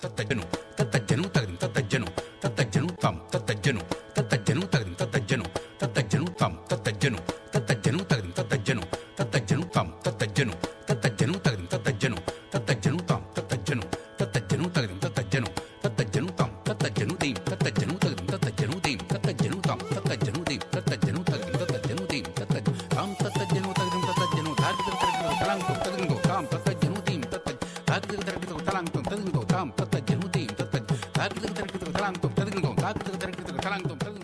तत्तज्जनु तत्तज्जनु तगदिं तत्तज्जनु तत्तज्जनु तां तत्तज्जनु तत्तज्जनु तगदिं तत्तज्जनु तत्तज्जनु तां तत्तज्जनु तत्तज्जनु तगदिं तत्तज्जनु तत्तज्जनु तां तत्तज्जनु तत्तज्जनु तगदिं तत्तज्जनु तत्तज्जनु तां तत्तज्जनु तत्तज्जनु तगदिं तत्तज्जनु तत्तज्जनु तां तत्तज्जनु दीं तत्तज्जनु तगदिं तत्तज्जनु दीं तत्तज्जनु तां तत्तज्जनु दीं तत्तज्जनु तगदिं तत्तज्जनु दीं तत्तज्जनु तां तत्तज्जनु तगदिं तत्तज्जनु धार्गिक तगदिं तलांगं तगदिं तां तत्तज्जनु दीं धार्गिक तगदिं तलांगं तगदिं तां तत्तज्जनु दीं धार्गिक तगदिं तलांगं तगदिं धार्गिक तगदिं तलांगं तगदिं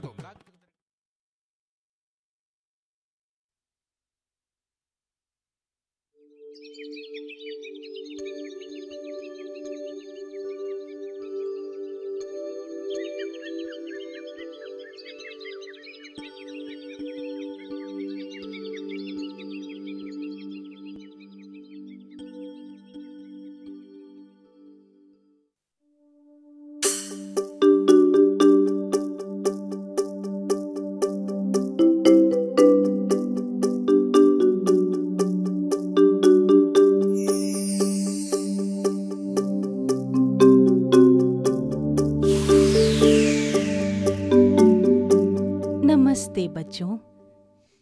नमस्ते बच्चों,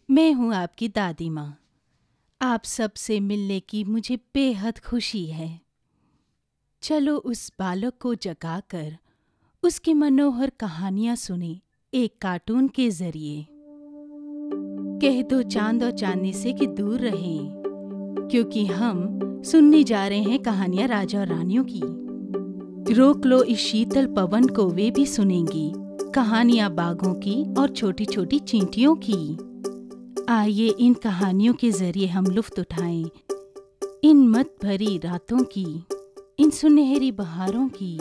मैं हूँ आपकी दादी माँ। आप सबसे मिलने की मुझे बेहद खुशी है। चलो उस बालक को जगाकर उसकी मनोहर कहानियाँ सुने एक कार्टून के जरिए। कह दो चांद और चांदनी से कि दूर रहें, क्योंकि हम सुनने जा रहे हैं कहानियाँ राजा और रानियों की। रोक लो इस शीतल पवन को, वे भी सुनेंगी कहानियां बाघों की और छोटी छोटी चींटियों की। आइए इन कहानियों के जरिए हम लुत्फ उठाएं इन मत भरी रातों की, इन सुनहरी बहारों की,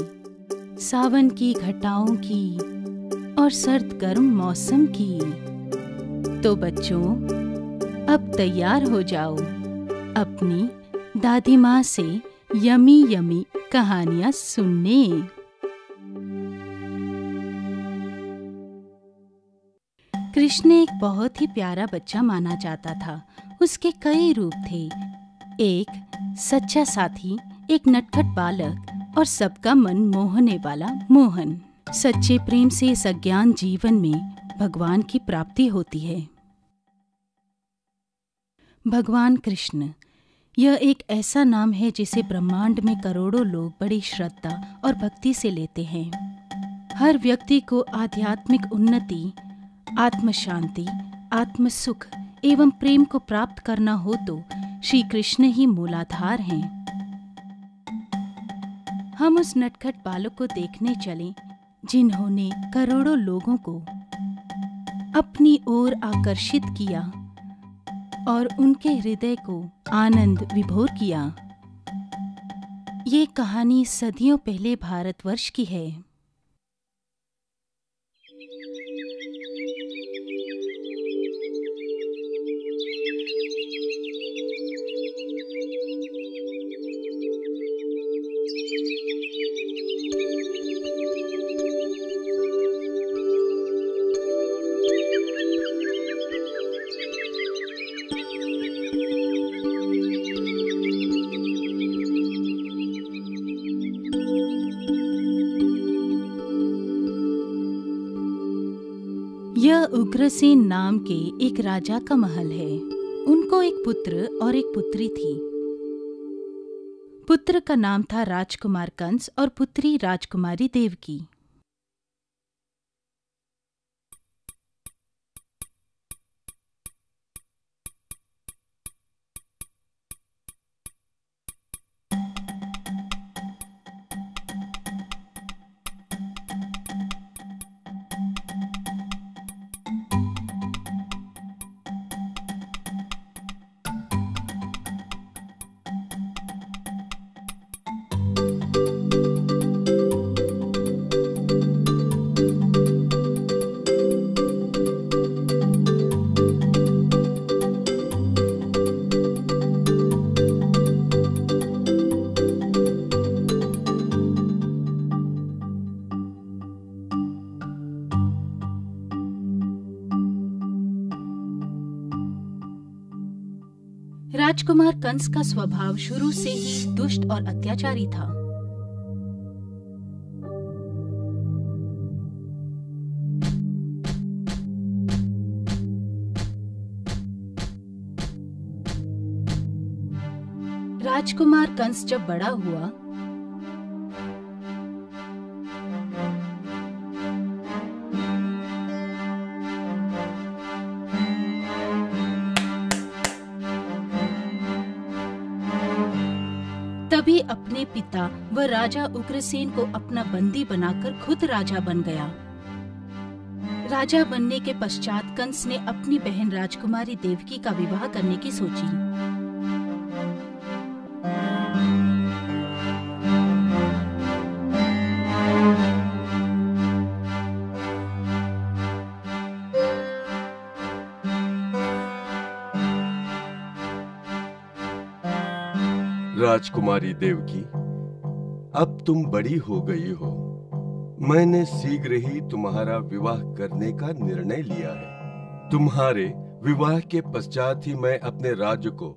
सावन की घटाओं की और सर्द गर्म मौसम की। तो बच्चों, अब तैयार हो जाओ अपनी दादी माँ से यमी यमी कहानियां सुनने। कृष्ण एक बहुत ही प्यारा बच्चा माना जाता था। उसके कई रूप थे। एक सच्चा साथी, एक नटखट बालक और सबका मन मोहने वाला मोहन। सच्चे प्रेम से इस अज्ञान जीवन में भगवान की प्राप्ति होती है। भगवान कृष्ण, यह एक ऐसा नाम है जिसे ब्रह्मांड में करोड़ों लोग बड़ी श्रद्धा और भक्ति से लेते हैं। हर व्यक्ति को आध्यात्मिक उन्नति, आत्म शांति, आत्म सुख एवं प्रेम को प्राप्त करना हो तो श्री कृष्ण ही मूलाधार हैं। हम उस नटखट बालक को देखने चलें जिन्होंने करोड़ों लोगों को अपनी ओर आकर्षित किया और उनके हृदय को आनंद विभोर किया। ये कहानी सदियों पहले भारतवर्ष की है। यह उग्रसेन नाम के एक राजा का महल है। उनको एक पुत्र और एक पुत्री थी। पुत्र का नाम था राजकुमार कंस और पुत्री राजकुमारी देवकी। राजकुमार कंस का स्वभाव शुरू से ही दुष्ट और अत्याचारी था। राजकुमार कंस जब बड़ा हुआ तभी अपने पिता व राजा उग्रसेन को अपना बंदी बनाकर खुद राजा बन गया। राजा बनने के पश्चात कंस ने अपनी बहन राजकुमारी देवकी का विवाह करने की सोची। राजकुमारी देवकी, अब तुम बड़ी हो गई हो। मैंने शीघ्र ही तुम्हारा विवाह करने का निर्णय लिया है। तुम्हारे विवाह के पश्चात ही मैं अपने राज्य को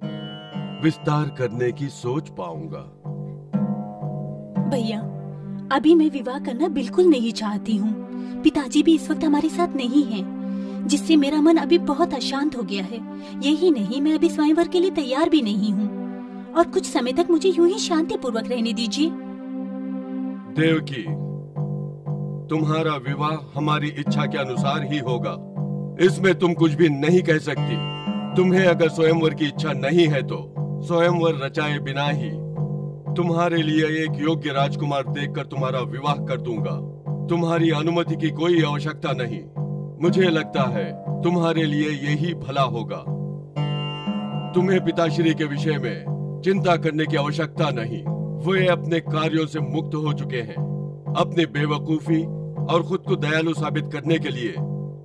विस्तार करने की सोच पाऊंगा। भैया, अभी मैं विवाह करना बिल्कुल नहीं चाहती हूँ। पिताजी भी इस वक्त हमारे साथ नहीं हैं, जिससे मेरा मन अभी बहुत अशांत हो गया है। यही नहीं, मैं अभी स्वयंवर के लिए तैयार भी नहीं हूँ और कुछ समय तक मुझे यूं ही शांतिपूर्वक रहने दीजिए। देवकी, तुम्हारा विवाह हमारी इच्छा के अनुसार ही होगा। इसमें तुम कुछ भी नहीं कह सकती। तुम्हें अगर स्वयंवर की इच्छा नहीं है तो स्वयंवर रचाए बिना ही तुम्हारे लिए एक योग्य राजकुमार देखकर तुम्हारा विवाह कर दूंगा। तुम्हारी अनुमति की कोई आवश्यकता नहीं। मुझे लगता है तुम्हारे लिए यही भला होगा। तुम्हें पिताश्री के विषय में चिंता करने की आवश्यकता नहीं। वे अपने कार्यों से मुक्त हो चुके हैं। अपनी बेवकूफी और खुद को दयालु साबित करने के लिए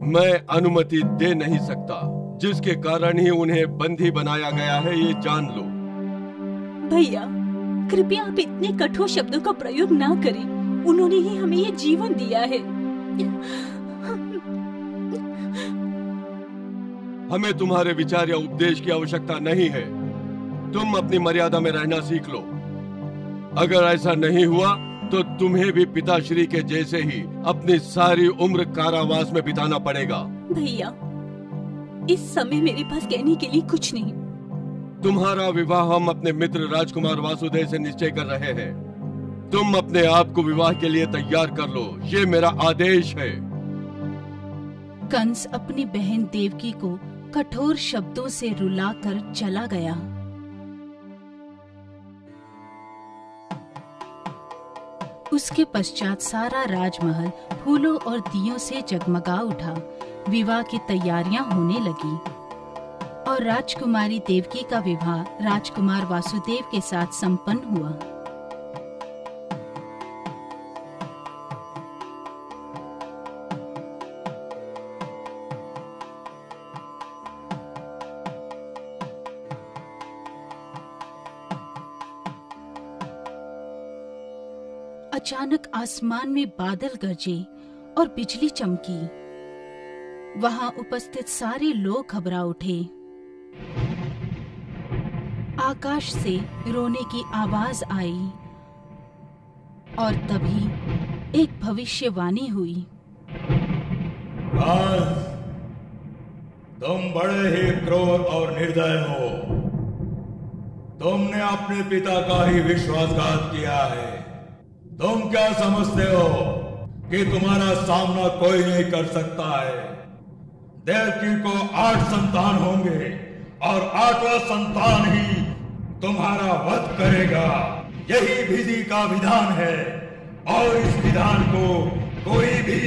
मैं अनुमति दे नहीं सकता, जिसके कारण ही उन्हें बंदी बनाया गया है, ये जान लो। भैया, कृपया आप इतने कठोर शब्दों का प्रयोग ना करें। उन्होंने ही हमें ये जीवन दिया है। हमें तुम्हारे विचार या उपदेश की आवश्यकता नहीं है। तुम अपनी मर्यादा में रहना सीख लो। अगर ऐसा नहीं हुआ तो तुम्हें भी पिताश्री के जैसे ही अपनी सारी उम्र कारावास में बिताना पड़ेगा। भैया, इस समय मेरे पास कहने के लिए कुछ नहीं। तुम्हारा विवाह हम अपने मित्र राजकुमार वासुदेव से निश्चय कर रहे हैं। तुम अपने आप को विवाह के लिए तैयार कर लो, ये मेरा आदेश है। कंस अपनी बहन देवकी को कठोर शब्दों से रुलाकर चला गया। उसके पश्चात सारा राजमहल फूलों और दियों से जगमगा उठा। विवाह की तैयारियां होने लगी और राजकुमारी देवकी का विवाह राजकुमार वासुदेव के साथ संपन्न हुआ। अचानक आसमान में बादल गरजे और बिजली चमकी। वहां उपस्थित सारे लोग घबरा उठे। आकाश से रोने की आवाज आई और तभी एक भविष्यवाणी हुई। तुम बड़े ही क्रूर और निर्दय हो। तुमने अपने पिता का ही विश्वासघात किया है। तुम क्या समझते हो कि तुम्हारा सामना कोई नहीं कर सकता है? देवकी को 8 संतान होंगे और 8वां संतान ही तुम्हारा वध करेगा। यही विधि का विधान है और इस विधान को कोई भी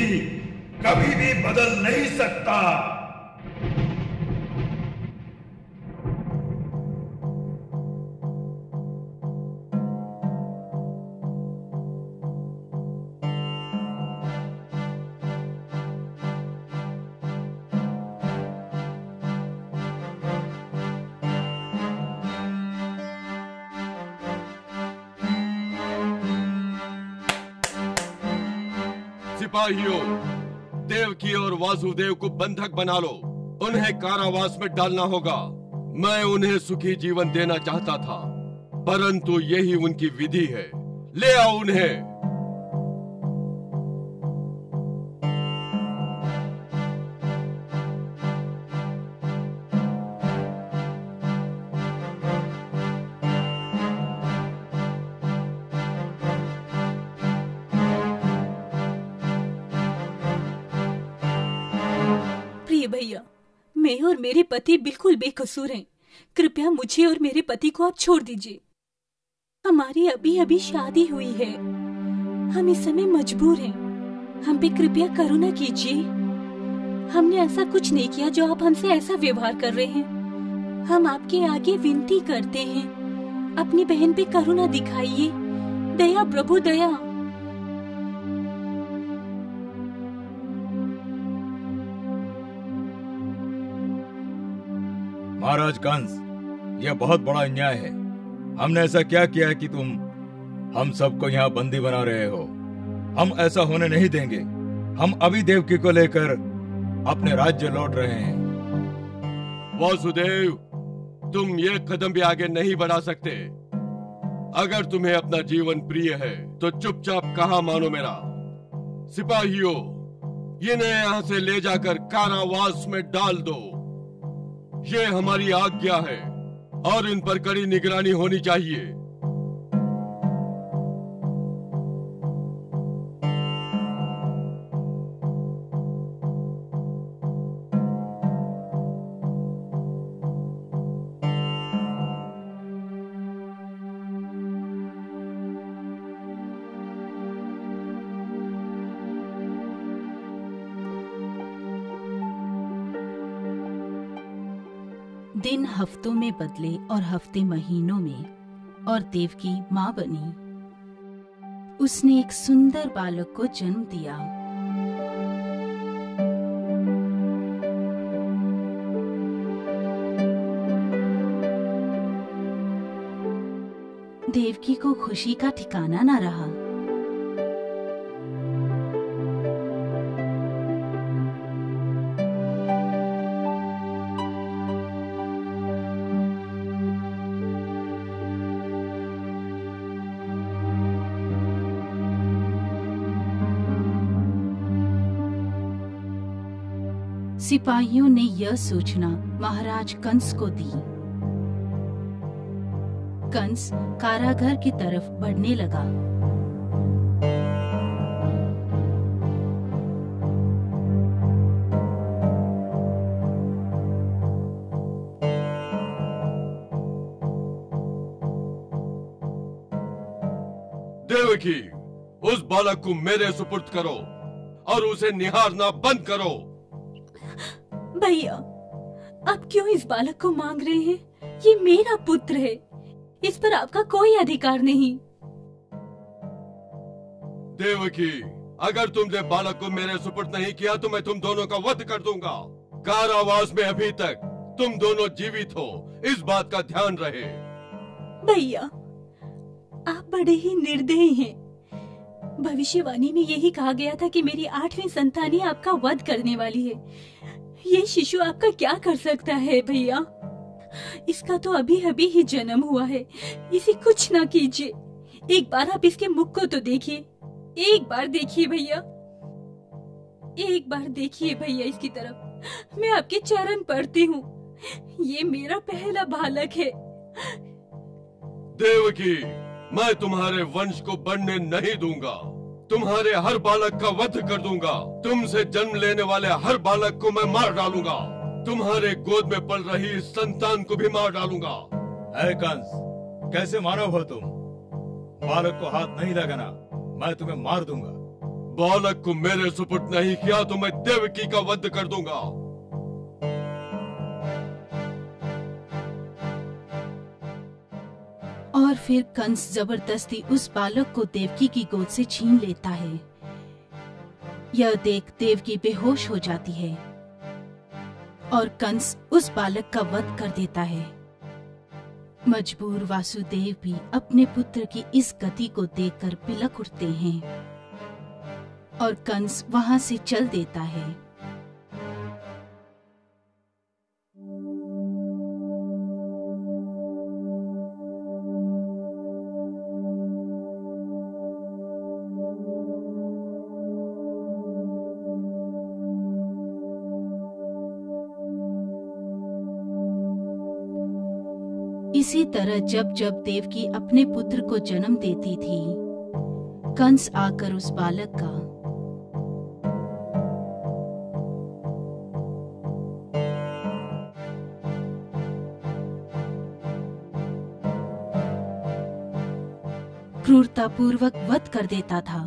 कभी भी बदल नहीं सकता। सिपाहियों, देवकी और वासुदेव को बंधक बना लो। उन्हें कारावास में डालना होगा। मैं उन्हें सुखी जीवन देना चाहता था, परंतु यही उनकी विधि है। ले आओ उन्हें। और मेरे पति बिल्कुल बेकसूर हैं। कृपया मुझे और मेरे पति को आप छोड़ दीजिए। हमारी अभी अभी शादी हुई है। हम इस समय मजबूर हैं। हम पे कृपया करुणा कीजिए। हमने ऐसा कुछ नहीं किया जो आप हमसे ऐसा व्यवहार कर रहे हैं। हम आपके आगे विनती करते हैं, अपनी बहन पे करुणा दिखाइए। दया प्रभु दया। महाराज कंस, यह बहुत बड़ा अन्याय है। हमने ऐसा क्या किया है कि तुम हम सबको यहाँ बंदी बना रहे हो? हम ऐसा होने नहीं देंगे। हम अभी देवकी को लेकर अपने राज्य लौट रहे हैं। वासुदेव, तुम ये कदम भी आगे नहीं बढ़ा सकते। अगर तुम्हें अपना जीवन प्रिय है तो चुपचाप कहा मानो मेरा। सिपाहियों, इन्हें यहाँ से ले जाकर कारावास में डाल दो। ये हमारी आज्ञा है और इन पर कड़ी निगरानी होनी चाहिए। दिन हफ्तों में बदले और हफ्ते महीनों में, और देवकी माँ बनी। उसने एक सुंदर बालक को जन्म दिया। देवकी को खुशी का ठिकाना न रहा। सिपाहियों ने यह सूचना महाराज कंस को दी। कंस कारागार की तरफ बढ़ने लगा। देवकी, उस बालक को मेरे सुपुर्द करो और उसे निहारना बंद करो। भैया, आप क्यों इस बालक को मांग रहे हैं? ये मेरा पुत्र है। इस पर आपका कोई अधिकार नहीं। देवकी, अगर तुमने बालक को मेरे सुपुर्द नहीं किया तो मैं तुम दोनों का वध कर दूंगा। कारावास में अभी तक तुम दोनों जीवित हो, इस बात का ध्यान रहे। भैया, आप बड़े ही निर्दयी हैं। भविष्यवाणी में यही कहा गया था कि मेरी 8वीं संतानी आपका वध करने वाली है। ये शिशु आपका क्या कर सकता है भैया? इसका तो अभी अभी ही जन्म हुआ है। इसे कुछ ना कीजिए। एक बार आप इसके मुख को तो देखिए। एक बार देखिए भैया, एक बार देखिए भैया इसकी तरफ। मैं आपके चरण पड़ती हूँ। ये मेरा पहला बालक है। देवकी, मैं तुम्हारे वंश को बढ़ने नहीं दूंगा। तुम्हारे हर बालक का वध कर दूंगा। तुमसे जन्म लेने वाले हर बालक को मैं मार डालूंगा। तुम्हारे गोद में पल रही इस संतान को भी मार डालूंगा। है कंस, कैसे मानव हो तुम? बालक को हाथ नहीं लगाना, मैं तुम्हें मार दूंगा। बालक को मेरे सुपुर्द नहीं किया तो मैं देवकी का वध कर दूंगा। और फिर कंस जबरदस्ती उस बालक को देवकी की गोद से छीन लेता है। यह देख देवकी बेहोश हो जाती है और कंस उस बालक का वध कर देता है। मजबूर वासुदेव भी अपने पुत्र की इस गति को देखकर बिलख उठते हैं और कंस वहां से चल देता है। इसी तरह जब जब देवकी अपने पुत्र को जन्म देती थी, कंस आकर उस बालक का क्रूरतापूर्वक वध कर देता था।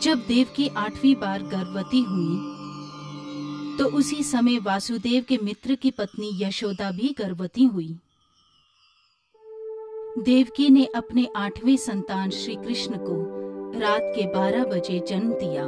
जब देवकी 8वीं बार गर्भवती हुई तो उसी समय वासुदेव के मित्र की पत्नी यशोदा भी गर्भवती हुई। देवकी ने अपने 8वें संतान श्री कृष्ण को रात के 12 बजे जन्म दिया।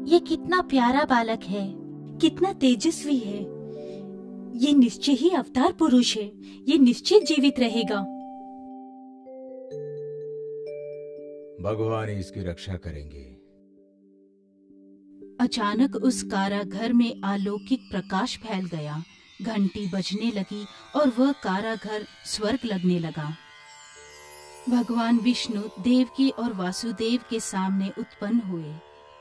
ये कितना प्यारा बालक है, कितना तेजस्वी है। ये निश्चय ही अवतार पुरुष है, ये निश्चय जीवित रहेगा। भगवान इसकी रक्षा करेंगे। अचानक उस कारागर में अलौकिक प्रकाश फैल गया, घंटी बजने लगी और वह कारागर स्वर्ग लगने लगा। भगवान विष्णु देवकी और वासुदेव के सामने उत्पन्न हुए।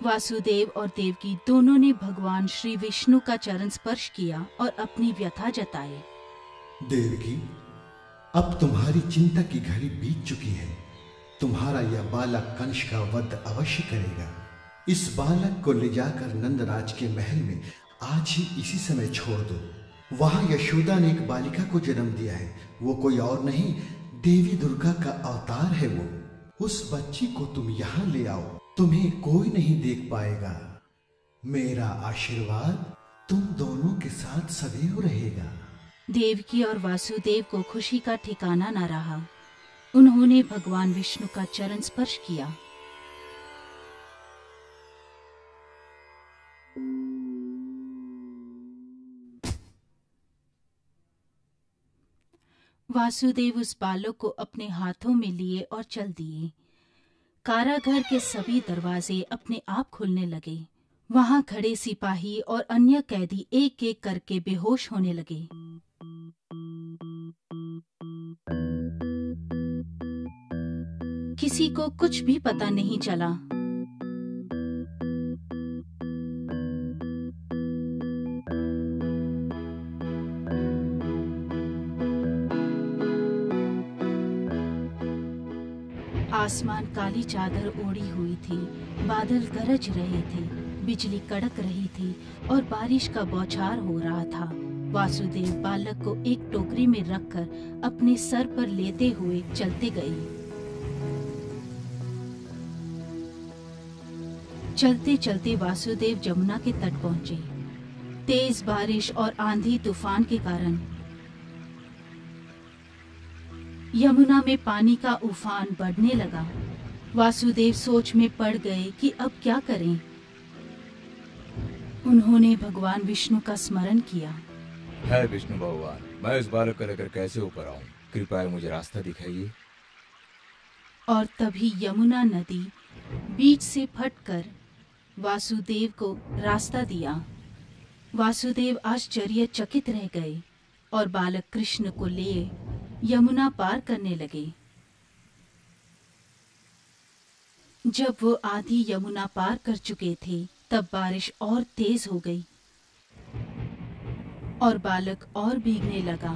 वासुदेव और देवकी दोनों ने भगवान श्री विष्णु का चरण स्पर्श किया और अपनी व्यथा जताई। देवकी, अब तुम्हारी चिंता की घड़ी बीत चुकी है। तुम्हारा यह बालक कंस का वध अवश्य करेगा। इस बालक को ले जाकर नंदराज के महल में आज ही इसी समय छोड़ दो। वहां यशोदा ने एक बालिका को जन्म दिया है। वो कोई और नहीं, देवी दुर्गा का अवतार है वो। उस बच्ची को तुम यहाँ ले आओ, तुम्हें कोई नहीं देख पाएगा। मेरा आशीर्वाद तुम दोनों के साथ सदैव रहेगा। देवकी और वासुदेव को खुशी का ठिकाना न रहा। उन्होंने भगवान विष्णु का चरण स्पर्श किया। वासुदेव उस बालक को अपने हाथों में लिए और चल दिए। कारागर के सभी दरवाजे अपने आप खुलने लगे। वहां खड़े सिपाही और अन्य कैदी एक एक करके बेहोश होने लगे। किसी को कुछ भी पता नहीं चला। आसमान काली चादर ओढ़ी हुई थी, बादल गरज रहे थे, बिजली कड़क रही थी और बारिश का बौछार हो रहा था। वासुदेव बालक को एक टोकरी में रखकर अपने सर पर लेते हुए चलते गए। चलते चलते वासुदेव जमुना के तट पहुंचे। तेज बारिश और आंधी तूफान के कारण यमुना में पानी का उफान बढ़ने लगा। वासुदेव सोच में पड़ गए कि अब क्या करें। उन्होंने भगवान विष्णु का स्मरण किया। है विष्णु भगवान, मैं इस बालक को लेकर कैसे ऊपर आऊं? कृपया मुझे रास्ता दिखाइए। और तभी यमुना नदी बीच से फटकर वासुदेव को रास्ता दिया। वासुदेव आश्चर्यचकित रह गए और बालक कृष्ण को लिए यमुना पार करने लगे। जब वो आधी यमुना पार कर चुके थे तब बारिश और तेज हो गई और बालक और भीगने लगा।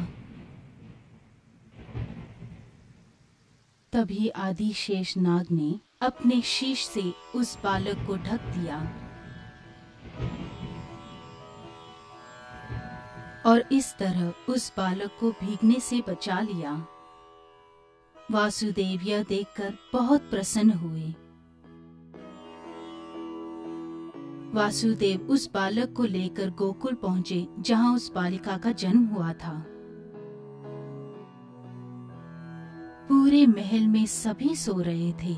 तभी आदि शेष नाग ने अपने शीश से उस बालक को ढक दिया और इस तरह उस बालक को भीगने से बचा लिया। वासुदेव यह देखकर बहुत प्रसन्न हुए। वासुदेव उस बालक को लेकर गोकुल पहुंचे, जहां उस बालिका का जन्म हुआ था। पूरे महल में सभी सो रहे थे।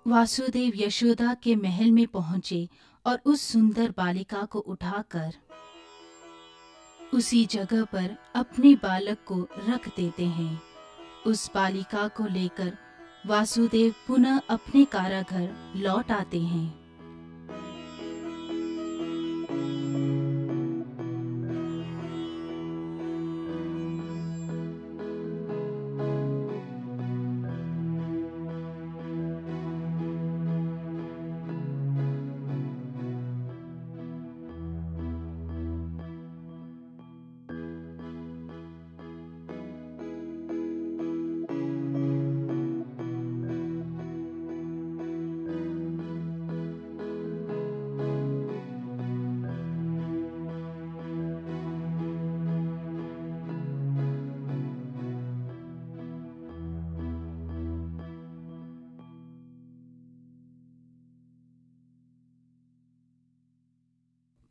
वासुदेव यशोदा के महल में पहुंचे और उस सुंदर बालिका को उठाकर उसी जगह पर अपने बालक को रख देते हैं। उस बालिका को लेकर वासुदेव पुनः अपने कारागृह लौट आते हैं।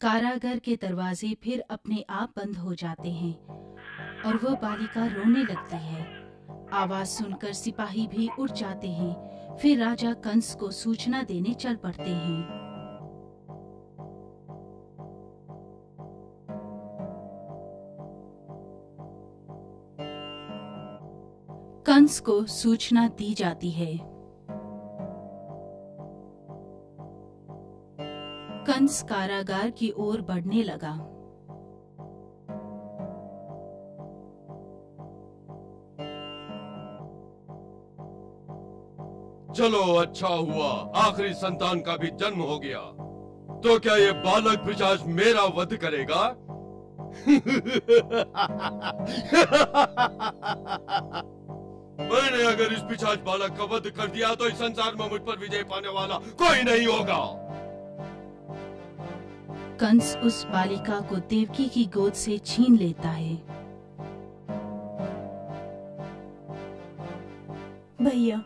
कारागार के दरवाजे फिर अपने आप बंद हो जाते हैं और वह बालिका रोने लगती है। आवाज सुनकर सिपाही भी उठ जाते हैं। फिर राजा कंस को सूचना देने चल पड़ते हैं। कंस को सूचना दी जाती है। कंस कारागार की ओर बढ़ने लगा। चलो अच्छा हुआ, आखिरी संतान का भी जन्म हो गया। तो क्या ये बालक पिशाच मेरा वध करेगा? मैंने अगर इस पिशाच बालक का वध कर दिया तो इस संसार में मुझ पर विजय पाने वाला कोई नहीं होगा। कंस उस बालिका को देवकी की गोद से छीन लेता है। भैया,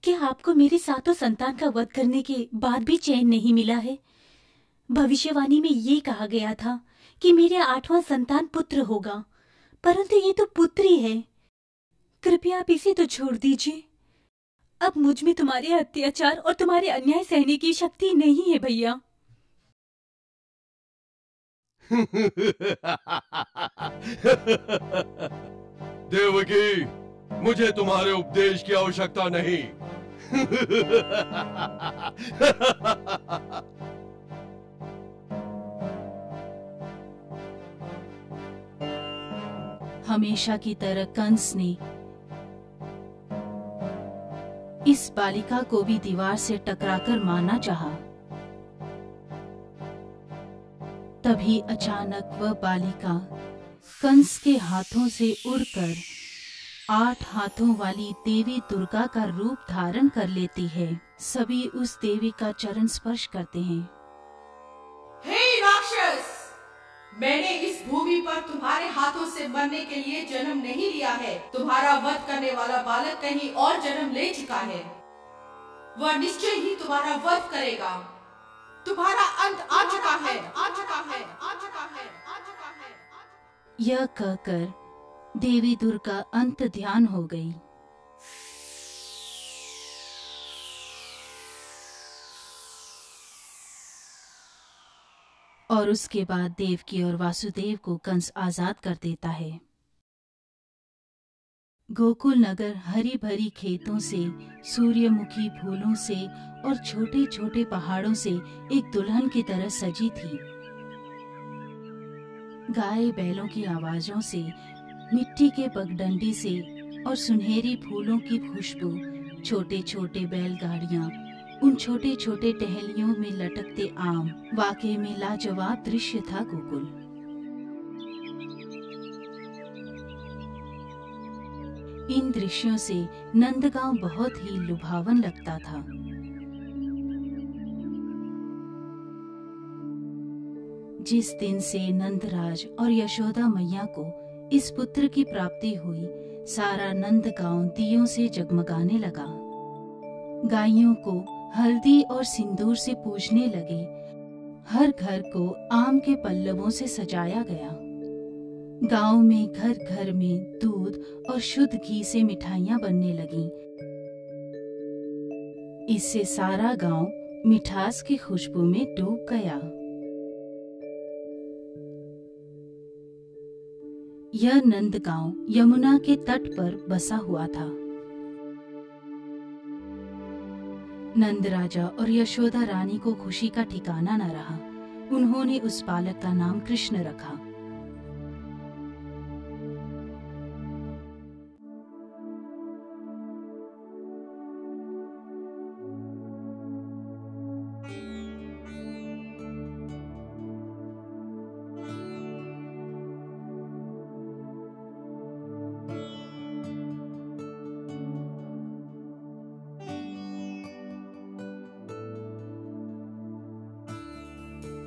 क्या आपको मेरी 7 संतान का वध करने के बाद भी चैन नहीं मिला है? भविष्यवाणी में ये कहा गया था कि मेरे 8वां संतान पुत्र होगा, परंतु ये तो पुत्री है। कृपया आप इसे तो छोड़ दीजिए। अब मुझ में तुम्हारे अत्याचार और तुम्हारे अन्याय सहने की शक्ति नहीं है भैया। देवकी, मुझे तुम्हारे उपदेश की आवश्यकता नहीं। हमेशा की तरह कंस ने इस बालिका को भी दीवार से टकराकर मारना चाहा। तभी अचानक वह बालिका कंस के हाथों से उड़कर 8 हाथों वाली देवी दुर्गा का रूप धारण कर लेती है। सभी उस देवी का चरण स्पर्श करते हैं। हे राक्षस, मैंने इस भूमि पर तुम्हारे हाथों से मरने के लिए जन्म नहीं लिया है। तुम्हारा वध करने वाला बालक कहीं और जन्म ले चुका है। वह निश्चय ही तुम्हारा वध करेगा। तुम्हारा अंत आ चुका है, आ चुका है, आ चुका है, आ चुका है। यह कहकर देवी दुर्गा अंत ध्यान हो गई। और उसके बाद देवकी और वासुदेव को कंस आजाद कर देता है। गोकुल नगर हरी भरी खेतों से, सूर्यमुखी फूलों से और छोटे छोटे पहाड़ों से एक दुल्हन की तरह सजी थी। गाय बैलों की आवाजों से, मिट्टी के पगडंडी से और सुनहरी फूलों की खुशबू, छोटे छोटे बैलगाड़ियां, उन छोटे छोटे टहलियों में लटकते आम, वाकई में लाजवाब दृश्य था गोकुल। इन दृश्यों से नंदगांव बहुत ही लुभावन लगता था। जिस दिन से नंदराज और यशोदा मैया को इस पुत्र की प्राप्ति हुई, सारा नंदगांव दियों से जगमगाने लगा। गायों को हल्दी और सिंदूर से पूजने लगे। हर घर को आम के पल्लवों से सजाया गया। गांव में घर घर में दूध और शुद्ध घी से मिठाइयां बनने लगीं। इससे सारा गांव मिठास की खुशबू में डूब गया। यह नंदगांव यमुना के तट पर बसा हुआ था। नंद राजा और यशोदा रानी को खुशी का ठिकाना न रहा। उन्होंने उस बालक का नाम कृष्ण रखा।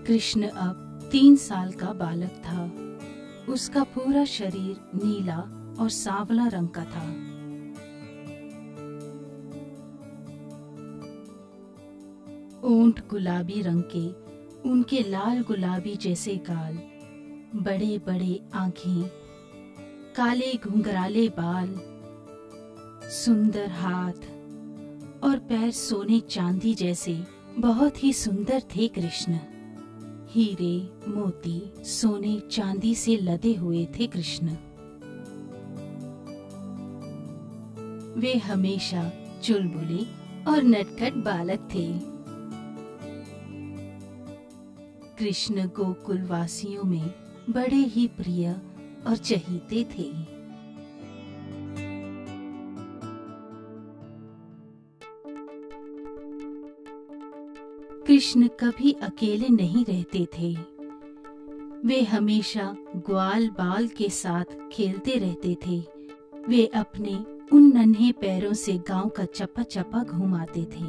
कृष्ण अब 3 साल का बालक था। उसका पूरा शरीर नीला और सांवला रंग का था। ऊंट गुलाबी रंग के, उनके लाल गुलाबी जैसे गाल, बड़े बड़े आंखें, काले घुंघराले बाल, सुंदर हाथ और पैर सोने चांदी जैसे बहुत ही सुंदर थे कृष्ण। हीरे मोती सोने चांदी से लदे हुए थे कृष्ण। वे हमेशा चुलबुले और नटखट बालक थे। कृष्ण गोकुल वासियों में बड़े ही प्रिय और चहीते थे। कृष्ण कभी अकेले नहीं रहते थे। वे हमेशा ग्वाल बाल के साथ खेलते रहते थे। वे अपने उन नन्हे पैरों से गांव का चप्पा चप्पा घुमाते थे।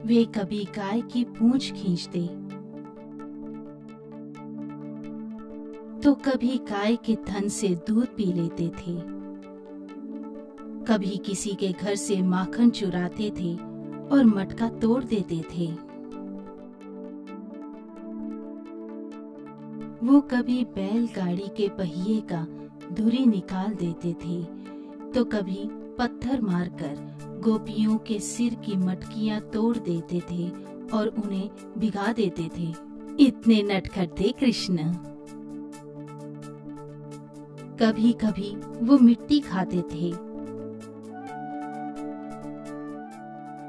वे कभी गाय की पूंछ खींचते तो कभी गाय के थन से दूध पी लेते थे। कभी किसी के घर से माखन चुराते थे और मटका तोड़ देते थे। वो कभी बैलगाड़ी के पहिए का धुरी निकाल देते थे तो कभी पत्थर मारकर गोपियों के सिर की मटकियां तोड़ देते थे और उन्हें भिगा देते थे। इतने नटखट थे कृष्ण। कभी कभी वो मिट्टी खाते थे,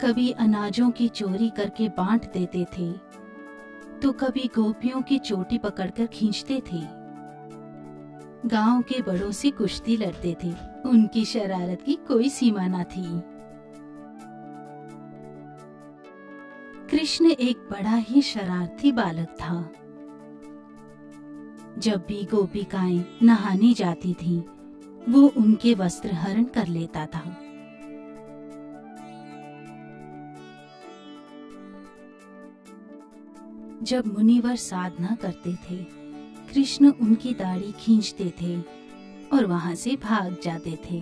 कभी अनाजों की चोरी करके बांट देते थे तो कभी गोपियों की चोटी पकड़कर खींचते थे। गांव के बड़ों से कुश्ती लड़ते थे। उनकी शरारत की कोई सीमा न थी। कृष्ण एक बड़ा ही शरारती बालक था। जब भी गोपिकाएं नहाने जाती थीं, वो उनके वस्त्र हरण कर लेता था। जब मुनिवर साधना करते थे, कृष्ण उनकी दाढ़ी खींचते थे और वहां से भाग जाते थे।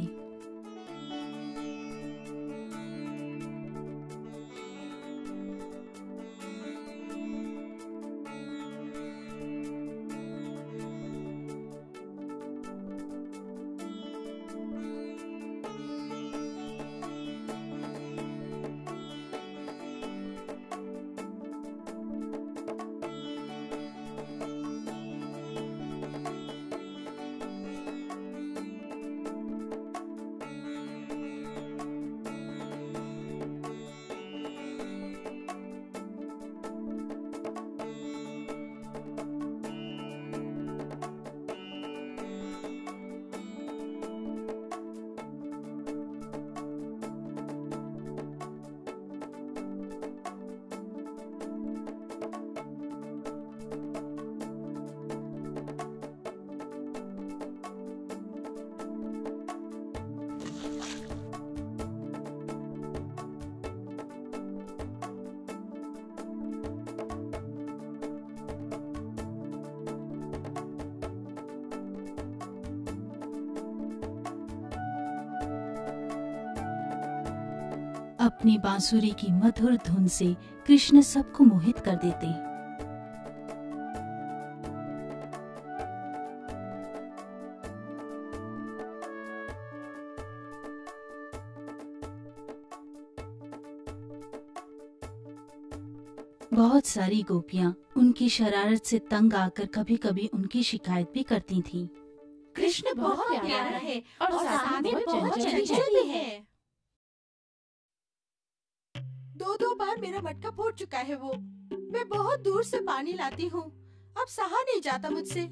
अपनी बांसुरी की मधुर धुन से कृष्ण सबको मोहित कर देते। बहुत सारी गोपियां उनकी शरारत से तंग आकर कभी कभी उनकी शिकायत भी करती थीं। कृष्ण बहुत प्यारा है और साथ में बहुत चंचल भी है। 2-2 बार मेरा मटका फूट चुका है वो। मैं बहुत दूर से पानी लाती हूँ, अब सहा नहीं जाता मुझसे।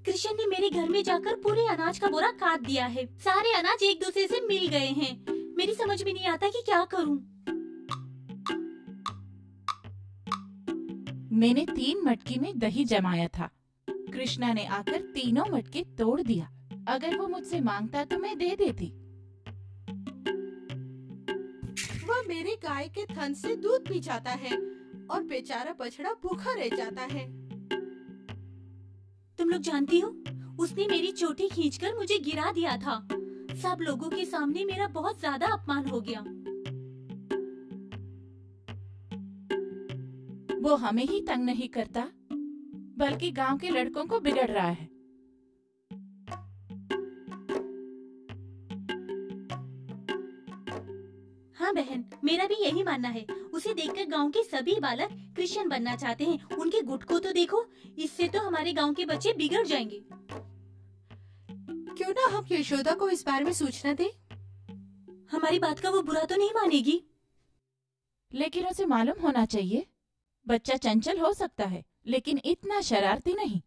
कृष्ण ने मेरे घर में जाकर पूरे अनाज का बोरा काट दिया है। सारे अनाज एक दूसरे से मिल गए हैं। मेरी समझ में नहीं आता कि क्या करूं। मैंने 3 मटकी में दही जमाया था। कृष्णा ने आकर तीनों मटके तोड़ दिया। अगर वो मुझसे मांगता तो मैं दे देती। वह मेरी गाय के थन से दूध पी जाता है और बेचारा बछड़ा भूखा रह जाता है। तुम लोग जानती हो, उसने मेरी चोटी खींचकर मुझे गिरा दिया था। सब लोगों के सामने मेरा बहुत ज्यादा अपमान हो गया। वो हमें ही तंग नहीं करता, बल्कि गांव के लड़कों को बिगड़ रहा है। हाँ बहन, मेरा भी यही मानना है। उसे देखकर गांव के सभी बालक क्रिश्चियन बनना चाहते हैं। उनके गुट को तो देखो, इससे तो हमारे गांव के बच्चे बिगड़ जाएंगे। क्यों ना हम यशोदा को इस बारे में सूचना दें? हमारी बात का वो बुरा तो नहीं मानेगी। लेकिन उसे मालूम होना चाहिए, बच्चा चंचल हो सकता है लेकिन इतना शरारती नहीं।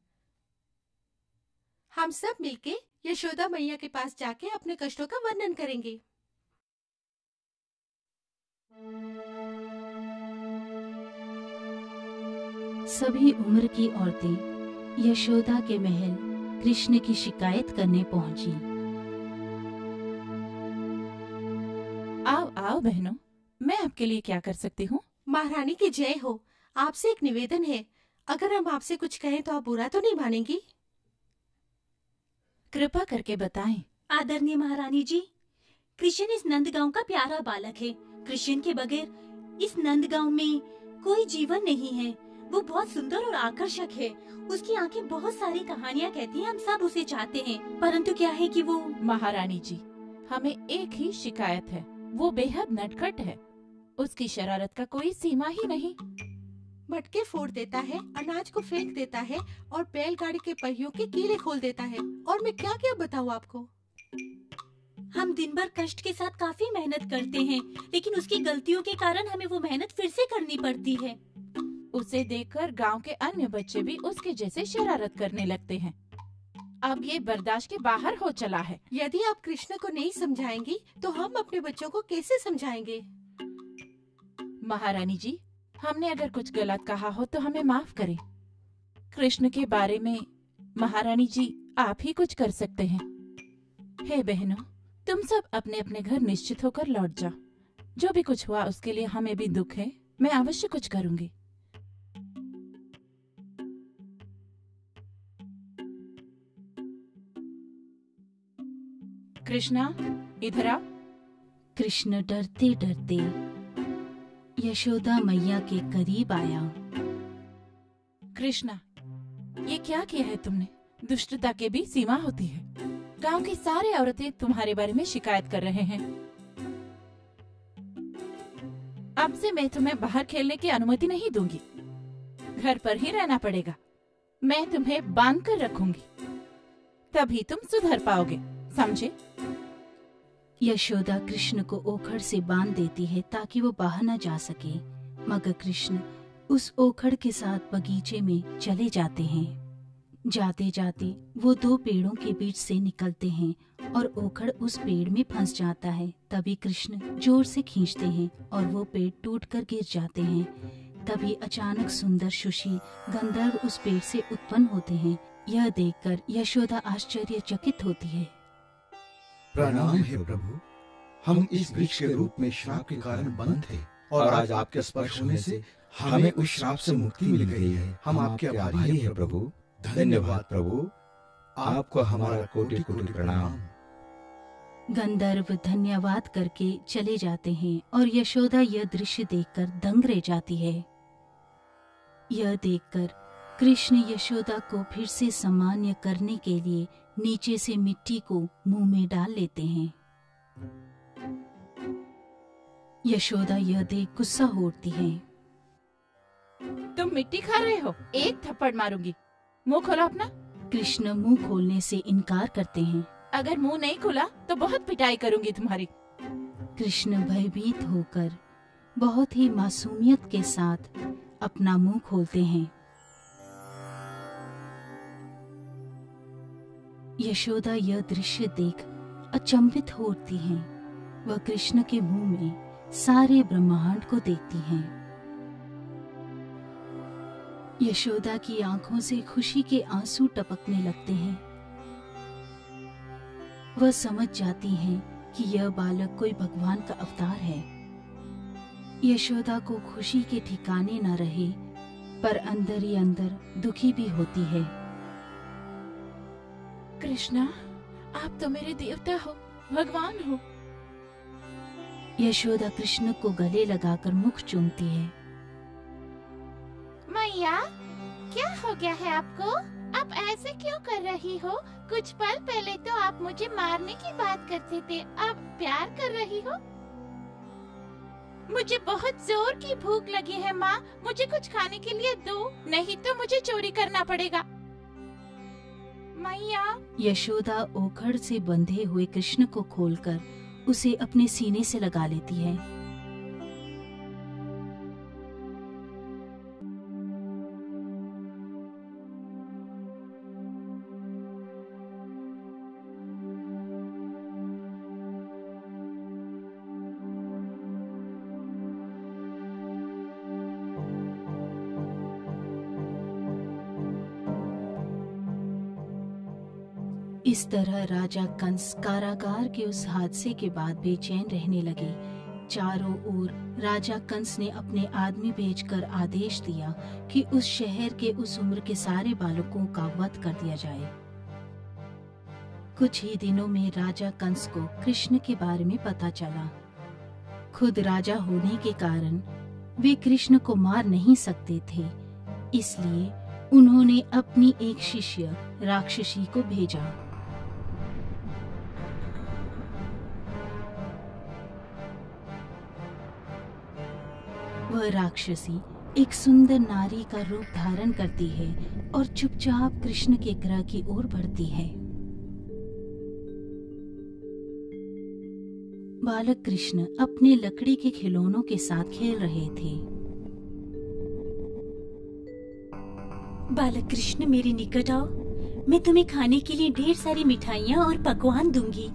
हम सब मिलके यशोदा मैया के पास जाके अपने कष्टों का वर्णन करेंगे। सभी उम्र की औरतें यशोदा के महल कृष्ण की शिकायत करने पहुंची। आओ आओ बहनों, मैं आपके लिए क्या कर सकती हूँ? महारानी की जय हो। आपसे एक निवेदन है, अगर हम आपसे कुछ कहें तो आप बुरा तो नहीं मानेंगी? कृपा करके बताएं। आदरणीय महारानी जी, कृष्ण इस नंदगांव का प्यारा बालक है। कृष्ण के बगैर इस नंदगांव में कोई जीवन नहीं है। वो बहुत सुंदर और आकर्षक है। उसकी आंखें बहुत सारी कहानियाँ कहती हैं। हम सब उसे चाहते हैं, परंतु क्या है कि वो... महारानी जी, हमें एक ही शिकायत है, वो बेहद नटखट है। उसकी शरारत का कोई सीमा ही नहीं। मटके फोड़ देता है, अनाज को फेंक देता है और बैलगाड़ी के पहियों के कीले खोल देता है। और मैं क्या क्या बताऊँ आपको? हम दिन भर कष्ट के साथ काफी मेहनत करते हैं, लेकिन उसकी गलतियों के कारण हमें वो मेहनत फिर से करनी पड़ती है। उसे देखकर गांव के अन्य बच्चे भी उसके जैसे शरारत करने लगते हैं। अब ये बर्दाश्त के बाहर हो चला है। यदि आप कृष्ण को नहीं समझाएंगी तो हम अपने बच्चों को कैसे समझाएंगे? महारानी जी, हमने अगर कुछ गलत कहा हो तो हमें माफ करें। कृष्ण के बारे में महारानी जी आप ही कुछ कर सकते हैं। हे बहनों, तुम सब अपने अपने घर निश्चित होकर लौट जाओ। जो भी कुछ हुआ उसके लिए हमें भी दुख है। मैं अवश्य कुछ करूंगी। कृष्णा, इधर आओ। कृष्ण डरते डरते यशोदा मैया के करीब आया। कृष्णा, ये क्या किया है तुमने? दुष्टता के भी सीमा होती है। गांव की सारी औरतें तुम्हारे बारे में शिकायत कर रहे हैं। अब से मैं तुम्हें बाहर खेलने की अनुमति नहीं दूंगी। घर पर ही रहना पड़ेगा। मैं तुम्हें बांध कर रखूंगी, तभी तुम सुधर पाओगे, समझे? यशोदा कृष्ण को ओखड़ से बांध देती है ताकि वो बाहर न जा सके, मगर कृष्ण उस ओखड़ के साथ बगीचे में चले जाते हैं। जाते जाते वो 2 पेड़ों के बीच से निकलते हैं और ओखड़ उस पेड़ में फंस जाता है। तभी कृष्ण जोर से खींचते हैं और वो पेड़ टूटकर गिर जाते हैं। तभी अचानक सुंदर सुशी गंधर्व उस पेड़ से उत्पन्न होते हैं। यह देखकर यशोदा आश्चर्यचकित होती है। प्रणाम है प्रभु, हम इस वृक्ष के रूप में श्राप के कारण बंद थे और आज आपके स्पर्श होने से हमें उस श्राप से मुक्ति मिल गई है। हम आपके आभारी हैं प्रभु। धन्यवाद प्रभु, आपको हमारा कोटि कोटि प्रणाम। गंधर्व धन्यवाद करके चले जाते हैं और यशोदा यह दृश्य देखकर दंग रह जाती है। यह देखकर कृष्ण यशोदा को फिर से सामान्य करने के लिए नीचे से मिट्टी को मुंह में डाल लेते हैं। यशोदा यह देख गुस्सा हो उठती है। तुम मिट्टी खा रहे हो, एक थप्पड़ मारूंगी। मुंह खोलो अपना। कृष्ण मुंह खोलने से इनकार करते हैं। अगर मुंह नहीं खुला तो बहुत पिटाई करूंगी तुम्हारी। कृष्ण भयभीत होकर बहुत ही मासूमियत के साथ अपना मुंह खोलते हैं। यशोदा यह दृश्य देख अचंभित हो उठती हैं। वह कृष्ण के मुंह में सारे ब्रह्मांड को देखती हैं। यशोदा की आंखों से खुशी के आंसू टपकने लगते हैं। वह समझ जाती हैं कि यह बालक कोई भगवान का अवतार है। यशोदा को खुशी के ठिकाने न रहे, पर अंदर ही अंदर दुखी भी होती है। कृष्णा, आप तो मेरे देवता हो, भगवान हो। यशोदा कृष्ण को गले लगाकर मुख चूमती है। मैया, क्या हो गया है आपको? आप ऐसे क्यों कर रही हो? कुछ पल पहले तो आप मुझे मारने की बात करते थे, अब प्यार कर रही हो? मुझे बहुत जोर की भूख लगी है माँ, मुझे कुछ खाने के लिए दो, नहीं तो मुझे चोरी करना पड़ेगा। मैया। यशोदा ओखड़ से बंधे हुए कृष्ण को खोलकर उसे अपने सीने से लगा लेती है। इस तरह राजा कंस कारागार के उस हादसे के बाद बेचैन रहने लगे। चारों ओर राजा कंस ने अपने आदमी भेजकर आदेश दिया कि उस शहर के उस उम्र के सारे बालकों का वध कर दिया जाए। कुछ ही दिनों में राजा कंस को कृष्ण के बारे में पता चला। खुद राजा होने के कारण वे कृष्ण को मार नहीं सकते थे, इसलिए उन्होंने अपनी एक शिष्य राक्षसी को भेजा। वह राक्षसी एक सुंदर नारी का रूप धारण करती है और चुपचाप कृष्ण के ग्रह की ओर बढ़ती है। बालक कृष्ण अपने लकड़ी के खिलौनों के साथ खेल रहे थे। बालक कृष्ण, मेरे निकट आओ, मैं तुम्हें खाने के लिए ढेर सारी मिठाइयाँ और पकवान दूंगी।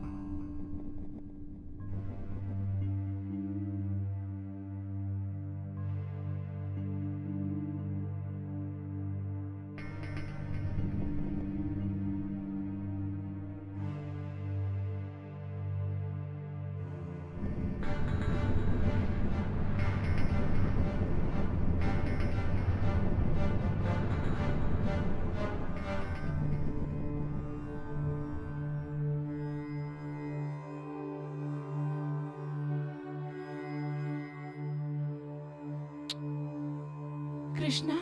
कृष्णा,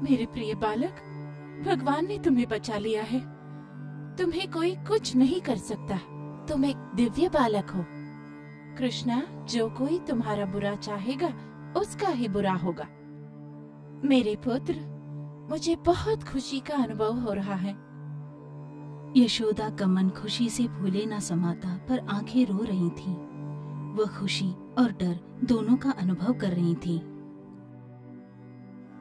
मेरे प्रिय बालक, भगवान ने तुम्हें बचा लिया है। तुम्हें कोई कुछ नहीं कर सकता। तुम एक दिव्य बालक हो। कृष्णा, जो कोई तुम्हारा बुरा चाहेगा उसका ही बुरा होगा। मेरे पुत्र, मुझे बहुत खुशी का अनुभव हो रहा है। यशोदा का मन खुशी से फूले न समाता, पर आंखें रो रही थीं। वह खुशी और डर दोनों का अनुभव कर रही थीं।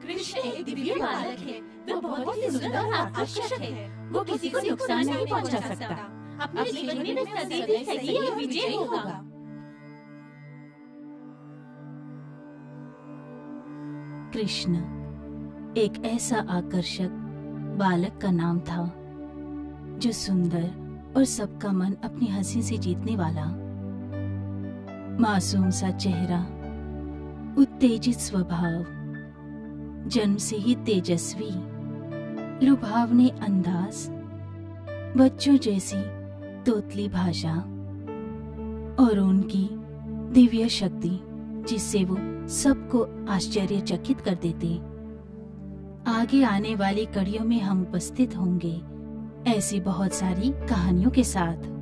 कृष्ण एक दिव्य बालक है, वो बहुत ही सुंदर और आकर्षक है। वो किसी को नुकसान नहीं पहुंचा सकता। अपने जीवन में सदैव सही और विजयी होगा। कृष्ण एक ऐसा आकर्षक बालक का नाम था जो सुंदर और सबका मन अपनी हंसी से जीतने वाला, मासूम सा चेहरा, उत्तेजित स्वभाव, जन्म से ही तेजस्वी, लुभावने अंदाज, बच्चों जैसी तोतली भाषा, और उनकी दिव्य शक्ति जिससे वो सबको आश्चर्यचकित कर देते। आगे आने वाली कड़ियों में हम उपस्थित होंगे ऐसी बहुत सारी कहानियों के साथ।